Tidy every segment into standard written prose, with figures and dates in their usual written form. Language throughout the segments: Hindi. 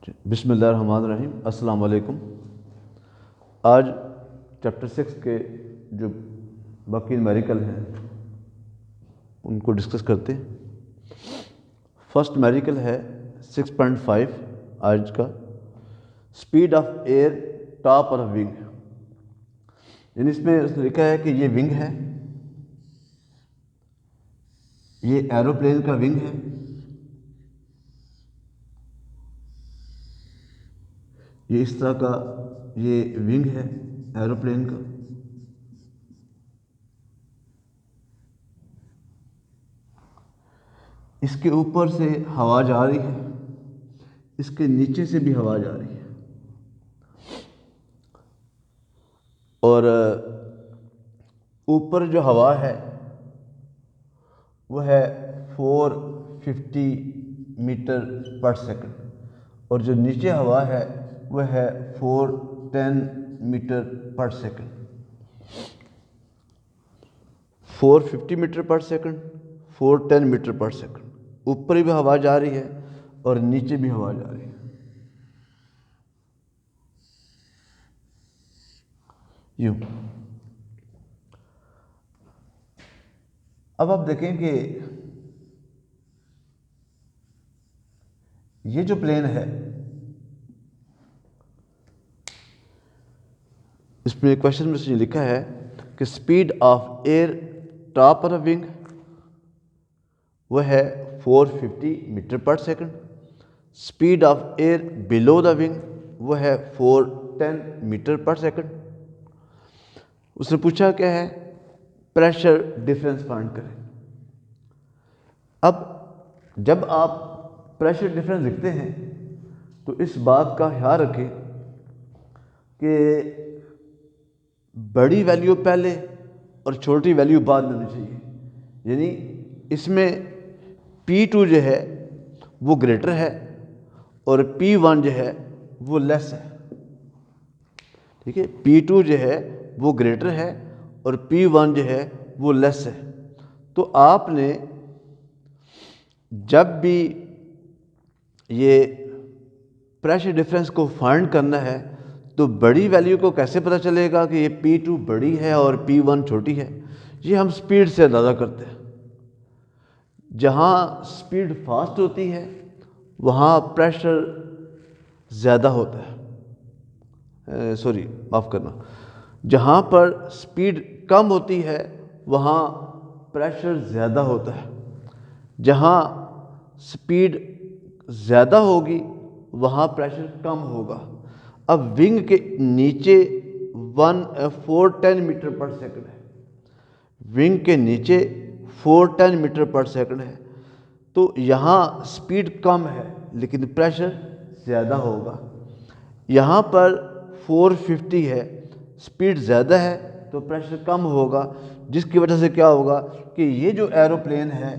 बिस्मिल्लाहिर्रहमानिर्रहीम। अस्सलाम वालेकुम। आज चैप्टर 6 के जो बाकी न्यूमेरिकल हैं उनको डिस्कस करते हैं। फर्स्ट न्यूमेरिकल है 6.5 आज का, speed of air top of wing. यानी इसमें उसने लिखा है कि ये विंग है, ये एरोप्लेन का विंग है, ये इस तरह का ये विंग है एरोप्लेन का। इसके ऊपर से हवा जा रही है, इसके नीचे से भी हवा जा रही है, और ऊपर जो हवा है वह है 450 मीटर पर सेकंड, और जो नीचे हवा है वह है 410 मीटर पर सेकंड। 450 मीटर पर सेकंड, 410 मीटर पर सेकंड। ऊपर भी हवा जा रही है और नीचे भी हवा जा रही है। यूं अब आप देखें कि ये जो प्लेन है इसमें क्वेश्चन में से लिखा है कि speed of air top of wing वह है 450 मीटर पर second, speed of air below the wing वह है 410 मीटर पर सेकंड। उसने पूछा क्या है, प्रेशर डिफरेंस फाइंड करें। अब जब आप प्रेशर डिफरेंस लिखते हैं तो इस बात का ख्याल रखें कि बड़ी वैल्यू पहले और छोटी वैल्यू बाद में होनी चाहिए। यानी इसमें P2 जो है वो ग्रेटर है और P1 जो है वो लेस है। ठीक है, P2 जो है वो ग्रेटर है और P1 जो है वो लेस है। तो आपने जब भी ये प्रेशर डिफरेंस को फाइंड करना है तो बड़ी वैल्यू को कैसे पता चलेगा कि ये P2 बड़ी है और P1 छोटी है? ये हम स्पीड से अंदाज़ा करते हैं। जहाँ स्पीड फास्ट होती है वहाँ प्रेशर ज़्यादा होता है, सॉरी माफ़ करना, जहाँ पर स्पीड कम होती है वहाँ प्रेशर ज़्यादा होता है। जहाँ स्पीड ज़्यादा होगी वहाँ प्रेशर कम होगा। अब विंग के नीचे 410 मीटर पर सेकंड है, विंग के नीचे 410 मीटर पर सेकंड है, तो यहाँ स्पीड कम है लेकिन प्रेशर ज़्यादा होगा। यहाँ पर 450 है, स्पीड ज़्यादा है तो प्रेशर कम होगा, जिसकी वजह से क्या होगा कि ये जो एरोप्लेन है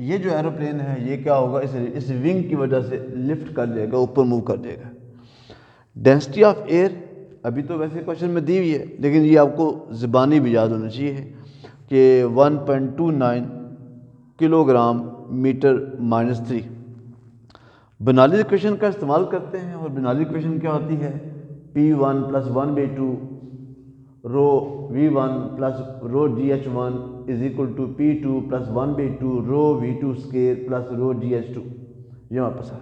ये क्या होगा, इस विंग की वजह से लिफ्ट कर जाएगा, ऊपर मूव कर जाएगा। डेंसिटी ऑफ एयर अभी तो वैसे क्वेश्चन में दी हुई है लेकिन ये आपको ज़बानी भी याद होना चाहिए कि 1.29 किलोग्राम मीटर -3। बनाली इक्वेशन का इस्तेमाल करते हैं और बनाली इक्वेशन क्या होती है, P1 + 1/2 rho V1 plus rho GH1 is equal to P2 + 1/2 rho V2 square plus rho GH2। ये हमारे पास है।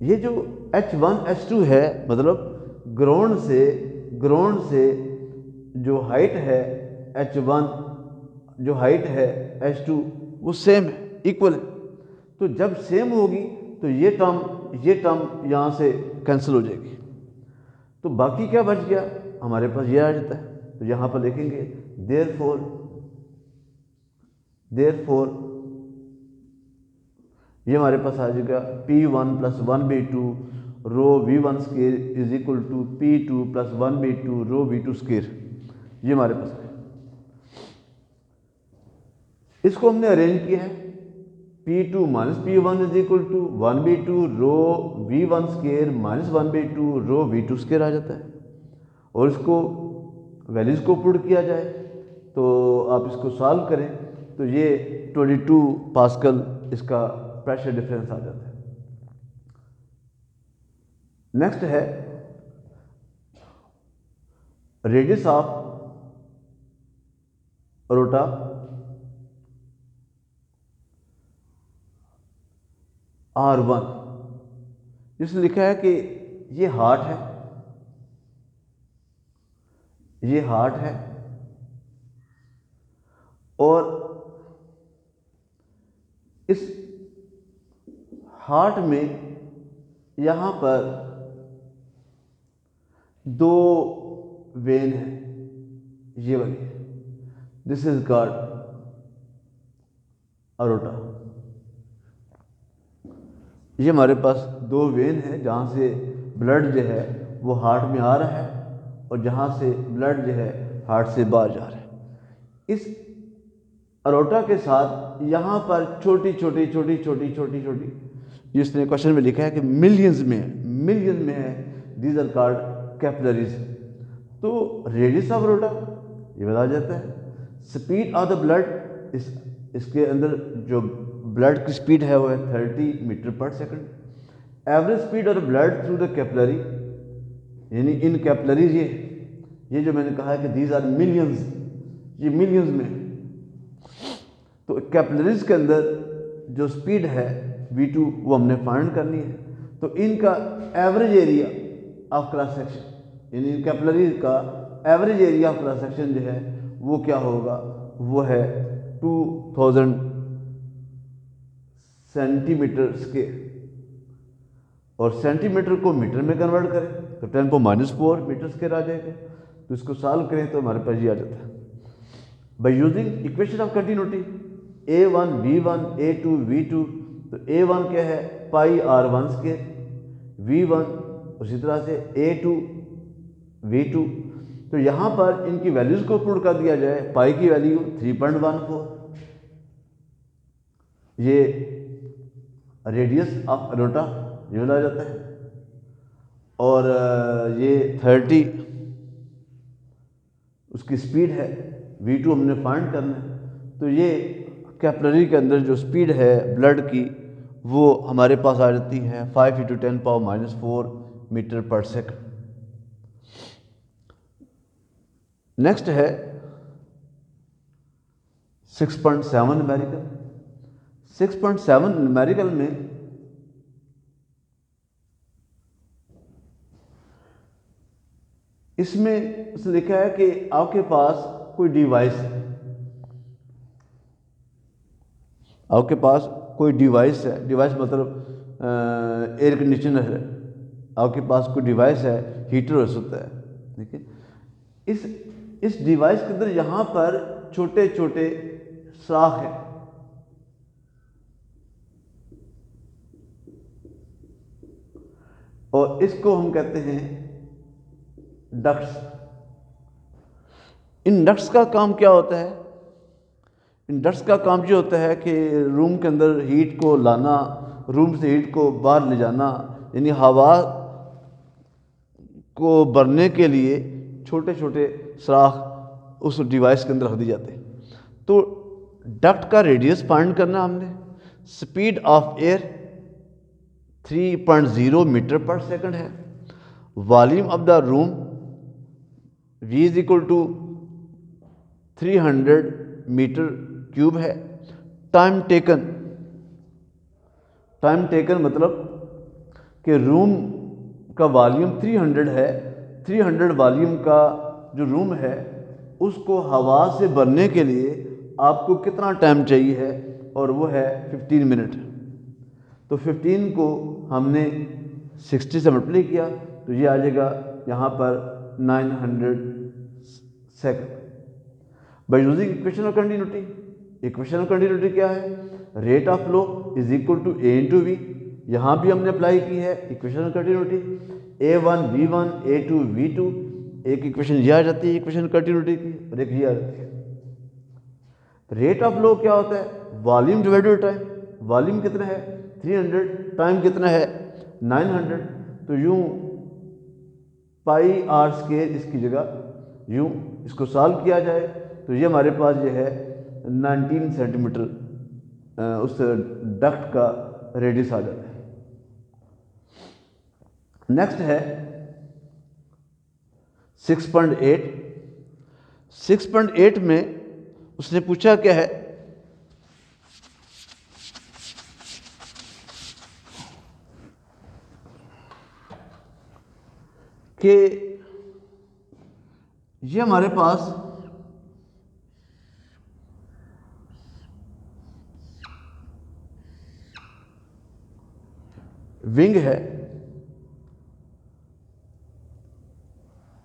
ये जो H1 H2 है, मतलब ग्राउंड से जो हाइट है H1, जो हाइट है H2 वो सेम है, इक्वल है। तो जब सेम होगी तो ये टर्म यहाँ से कैंसिल हो जाएगी, तो बाकी क्या बच गया, हमारे पास ये आ जाता है। तो यहाँ पर लिखेंगे देयरफॉर ये हमारे पास आ जाएगा P1 + 1/2 rho V1 square is equal to P2 + 1/2 rho V2 square. ये हमारे पास है। इसको हमने अरेंज किया है, P2 - P1 is equal to 1/2 rho V1 square -1/2 rho V2 square आ जाता है। और इसको वैल्यूज़ को पुट किया जाए तो आप इसको सॉल्व करें तो ये 22 पास्कल इसका प्रेशर डिफरेंस आ जाता है। नेक्स्ट है रेडियस ऑफ अरोटा R1। जिसमें लिखा है कि ये हार्ट है, ये हार्ट है और इस हार्ट में यहाँ पर दो वेन है, ये वाली, दिस इज कॉल्ड अरोटा। ये हमारे पास दो वेन है जहाँ से ब्लड जो है वो हार्ट में आ रहा है और जहाँ से ब्लड जो है हार्ट से बाहर जा रहा है। इस अरोटा के साथ यहाँ पर छोटी छोटी छोटी छोटी छोटी छोटी, जिसने क्वेश्चन में लिखा है कि मिलियंस में है, मिलियंस में है, दीज आर कॉल्ड कैपिलरीज। तो रेडियस ऑफ अरोटा ये बताया जाता है। स्पीड ऑफ द ब्लड, इसके अंदर जो ब्लड की स्पीड है वो है 30 मीटर पर second. Average speed of blood through the capillary, यानी इन कैपिलरीज, ये जो मैंने कहा है कि दीज आर मिलियंस, ये मिलियंस में। तो कैपिलरीज के अंदर जो स्पीड है V2 वो हमने फाइंड करनी है। तो इनका average area of cross section, यानी इन कैपिलरीज का average area of cross section जो है वो क्या होगा, वो है 2000 सेंटीमीटर स्क्वायर। और सेंटीमीटर को मीटर में कन्वर्ट करें तो 10⁻⁴ मीटर स्क्वायर आ जाएगा। तो इसको सॉल्व करें तो हमारे पास ये आ जाता है bye using equation of continuity A1 V1 A2 V2। तो A1 क्या है, पाई R1 स्क्वायर, V1 उसी तरह से A2 V2। तो यहाँ पर इनकी वैल्यूज को पुट कर दिया जाए, पाई की वैल्यू 3.14, ये रेडियस ऑफ अरोटा ये बताया जाता है, और ये 30 उसकी स्पीड है, V2 हमने फाइंड करना है। तो ये कैपिलरी के अंदर जो स्पीड है ब्लड की वो हमारे पास आ जाती है 5 × 10⁻⁴ मीटर पर सेकंड। नेक्स्ट है 6.7 न्यूमेरिकल। 6.7 न्यूमेरिकल में इसमें लिखा है कि आपके पास कोई डिवाइस है, आपके पास कोई डिवाइस है, डिवाइस मतलब एयर कंडीशनर है, आपके पास कोई डिवाइस है, हीटर हो सकता है, ठीक है। इस डिवाइस के अंदर यहाँ पर छोटे छोटे सुराख हैं, और इसको हम कहते हैं डक्ट्स। इन डक्ट्स का काम क्या होता है, इन डक्ट्स का काम ये होता है कि रूम के अंदर हीट को लाना, रूम से हीट को बाहर ले जाना, यानी हवा को भरने के लिए छोटे छोटे सुराख उस डिवाइस के अंदर रख दिए जाते हैं। तो डक्ट का रेडियस फाइंड करना हमने, स्पीड ऑफ एयर 3.0 मीटर पर सेकंड है, volume of the room V is equal to 300 metre cube है। टाइम टेकन मतलब कि रूम का वॉल्यूम 300 है, 300 वॉल्यूम का जो रूम है उसको हवा से भरने के लिए आपको कितना टाइम चाहिए है, और वो है 15 मिनट। तो 15 को हमने 60 से मल्टीप्लाई किया तो ये आ जाएगा यहाँ पर 900 second. By using equation of continuity, equation of continuity क्या है, rate of flow is equal to A × V। यहाँ भी हमने अप्लाई की है equation of continuity, A1 V1 A2 V2। एक इक्वेशन ये आ जाती है इक्वेशन कंटिन्यूटी की, और एक ये आ जाती है। रेट ऑफ फ्लो क्या होता है, वॉल्यूम डिवाइडेड टाइम। वॉल्यूम कितना है 300, टाइम कितना है 900। तो यूं πr² इसकी जगह यूं इसको सॉल्व किया जाए तो ये हमारे पास ये है 19 सेंटीमीटर उस डक्ट का रेडियस आ जाता है। नेक्स्ट है 6.8। 6.8 में उसने पूछा क्या है कि ये हमारे पास विंग है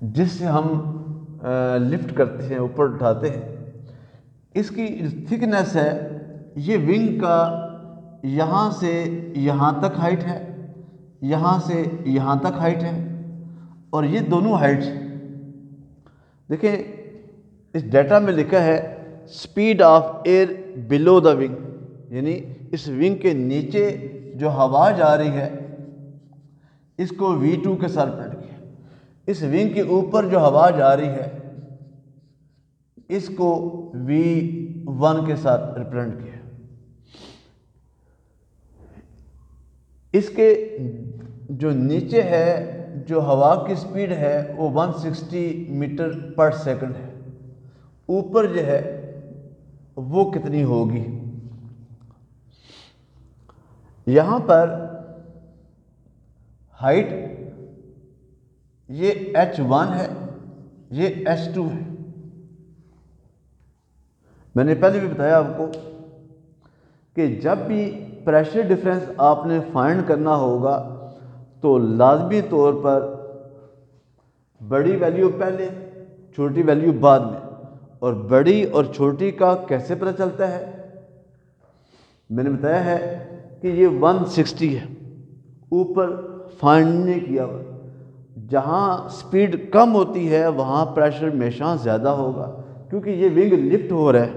जिससे हम लिफ्ट करते हैं, ऊपर उठाते हैं। इसकी थिकनेस है, ये विंग का यहाँ से यहाँ तक हाइट है, यहाँ से यहाँ तक हाइट है, और ये दोनों हाइट्स देखें। इस डाटा में लिखा है speed of air below the wing, यानी इस विंग के नीचे जो हवा जा रही है इसको V2 के साथ रिप्रेजेंट किया। इस विंग के ऊपर जो हवा जा रही है इसको V1 के साथ रिप्रेजेंट किया। इसके जो नीचे है, जो हवा की स्पीड है वो 160 मीटर पर सेकंड है। ऊपर जो है वो कितनी होगी? यहाँ पर हाइट ये H1 है, ये H2 है। मैंने पहले भी बताया आपको कि जब भी प्रेशर डिफरेंस आपने फाइंड करना होगा तो लाजमी तौर पर बड़ी वैल्यू पहले, छोटी वैल्यू बाद में। और बड़ी और छोटी का कैसे पता चलता है? मैंने बताया है कि ये 160 है, ऊपर फाइंड नहीं किया हुआ। जहाँ स्पीड कम होती है वहाँ प्रेशर हमेशा ज़्यादा होगा, क्योंकि ये विंग लिफ्ट हो रहा है,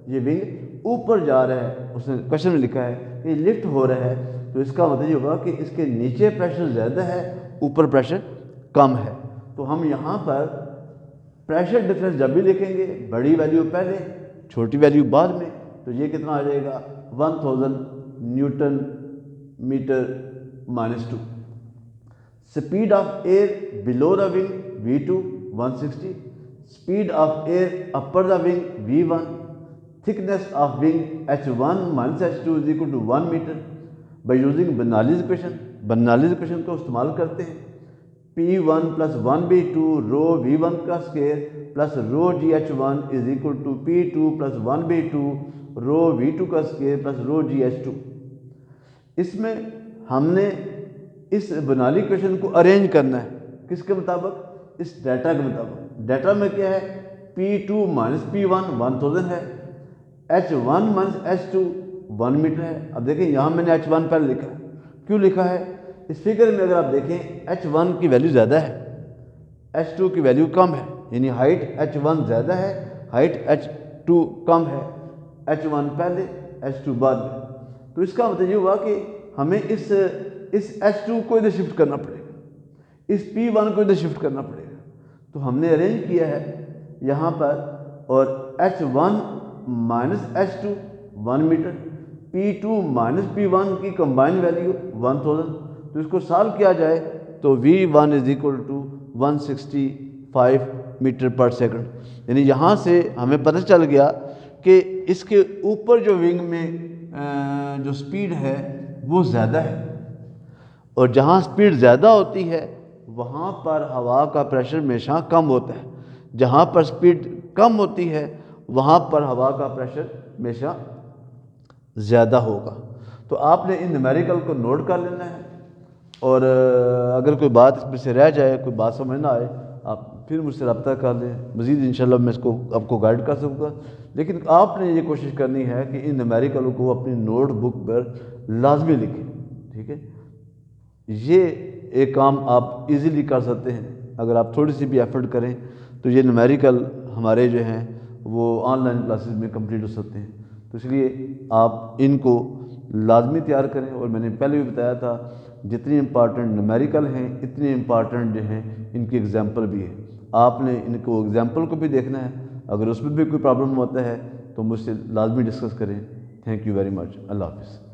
ये विंग ऊपर जा रहा है। उसने क्वेश्चन में लिखा है कि लिफ्ट हो रहा है, तो इसका मतलब ये होगा कि इसके नीचे प्रेशर ज़्यादा है, ऊपर प्रेशर कम है। तो हम यहाँ पर प्रेशर डिफरेंस जब भी लिखेंगे, बड़ी वैल्यू पहले, छोटी वैल्यू बाद में, तो ये कितना आ जाएगा? 1000 newton metre -2। Speed of air below the wing V2 160, speed of air upper the wing V1, thickness of wing H1 - H2 is equal to 1 metre. By using Bernoulli's equation, Bernoulli's equation को इस्तेमाल करते हैं। P1 + 1/2 रो V1 का square plus rho GH1 is equal to P2 + 1/2 rho V2 का स्क्वायर प्लस रो GH2। इसमें हमने इस बर्नौली इक्वेशन को अरेंज करना है, किसके मुताबिक? इस डाटा के मुताबिक। डाटा में क्या है? P2 - P1 1000 है, H1 - H2 1 मीटर है। अब देखें यहाँ मैंने H1 पहले लिखा है, क्यों लिखा है? इस फिगर में अगर आप देखें H1 की वैल्यू ज़्यादा है, H2 की वैल्यू कम है, यानी हाइट H1 ज़्यादा है, हाइट H2 कम है। H1 पहले, H2 बाद में। तो इसका मतलब ये हुआ कि हमें इस H2 को इधर शिफ्ट करना पड़ेगा, इस P1 को इधर शिफ्ट करना पड़ेगा। तो हमने अरेंज किया है यहाँ पर, और H1 - H2 1 metre, P2 - P1 की कंबाइन वैल्यू 1000। तो इसको सॉल्व किया जाए तो V1 is equal to 165 metre पर सेकंड। यानी यहाँ से हमें पता चल गया कि इसके ऊपर जो विंग में जो स्पीड है वो ज़्यादा है, और जहाँ स्पीड ज़्यादा होती है वहाँ पर हवा का प्रेशर हमेशा कम होता है। जहाँ पर स्पीड कम होती है वहाँ पर हवा का प्रेशर हमेशा ज़्यादा होगा। तो आपने इन न्यूमेरिकल को नोट कर लेना है, और अगर कोई बात इसमें से रह जाए, कोई बात समझ ना आए, आप फिर मुझसे रब्ता कर लें। मज़ीद इंशाल्लाह मैं इसको आपको गाइड कर सकूँगा। लेकिन आपने ये कोशिश करनी है कि इन न्यूमेरिकल को अपनी नोटबुक पर लाजमी लिखें, ठीक है? ये एक काम आप इजीली कर सकते हैं अगर आप थोड़ी सी भी एफर्ट करें। तो ये न्यूमेरिकल हमारे जो हैं वो ऑनलाइन क्लासेस में कंप्लीट हो सकते हैं। तो इसलिए आप इनको लाजमी तैयार करें। और मैंने पहले भी बताया था, जितनी इम्पॉर्टेंट न्यूमेरिकल हैं इतनी इम्पॉर्टेंट जो हैं इनकी एग्जाम्पल भी है। आपने इनको एग्जाम्पल को भी देखना है। अगर उसमें भी कोई प्रॉब्लम होता है तो मुझसे लाजमी डिस्कस करें। Thank you very much. अल्लाह हाफ़िज़।